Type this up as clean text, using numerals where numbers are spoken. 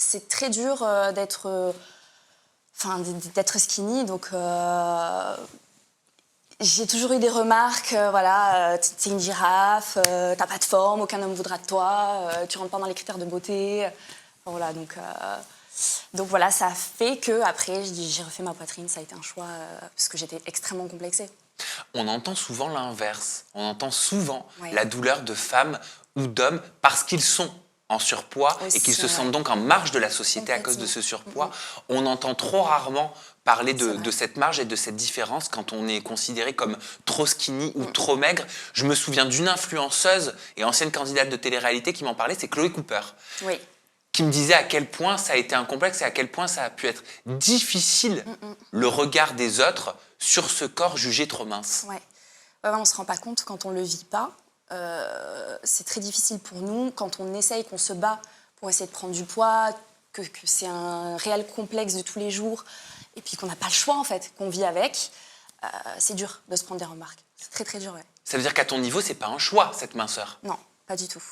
c'est très dur d'être skinny, donc j'ai toujours eu des remarques, t'es une girafe, t'as pas de forme, aucun homme voudra de toi, tu rentres pas dans les critères de beauté. Enfin, voilà, donc voilà, ça a fait que après j'ai refait ma poitrine, ça a été un choix parce que j'étais extrêmement complexée. On entend souvent l'inverse. On entend souvent Ouais. la douleur de femmes ou d'hommes parce qu'ils sont en surpoids et qu'ils Aussi, se sentent ouais. donc en marge de la société à cause de Complètement. ce surpoids. On entend trop rarement parler C'est de vrai. cette marge et de cette différence quand on est considéré comme trop skinny ou trop maigre. Je me souviens d'une influenceuse et ancienne candidate de télé-réalité qui m'en parlait, c'est Chloé Cooper, Oui. qui me disait à quel point ça a été un complexe et à quel point ça a pu être difficile, le regard des autres sur ce corps jugé trop mince. Ouais. On ne se rend pas compte quand on ne le vit pas. C'est très difficile pour nous quand on essaye, qu'on se bat pour essayer de prendre du poids, que c'est un réel complexe de tous les jours, et puis qu'on n'a pas le choix en fait, qu'on vit avec. C'est dur de se prendre des remarques. C'est très très dur, ouais. Ça veut dire qu'à ton niveau, c'est pas un choix, cette minceur. Non, pas du tout.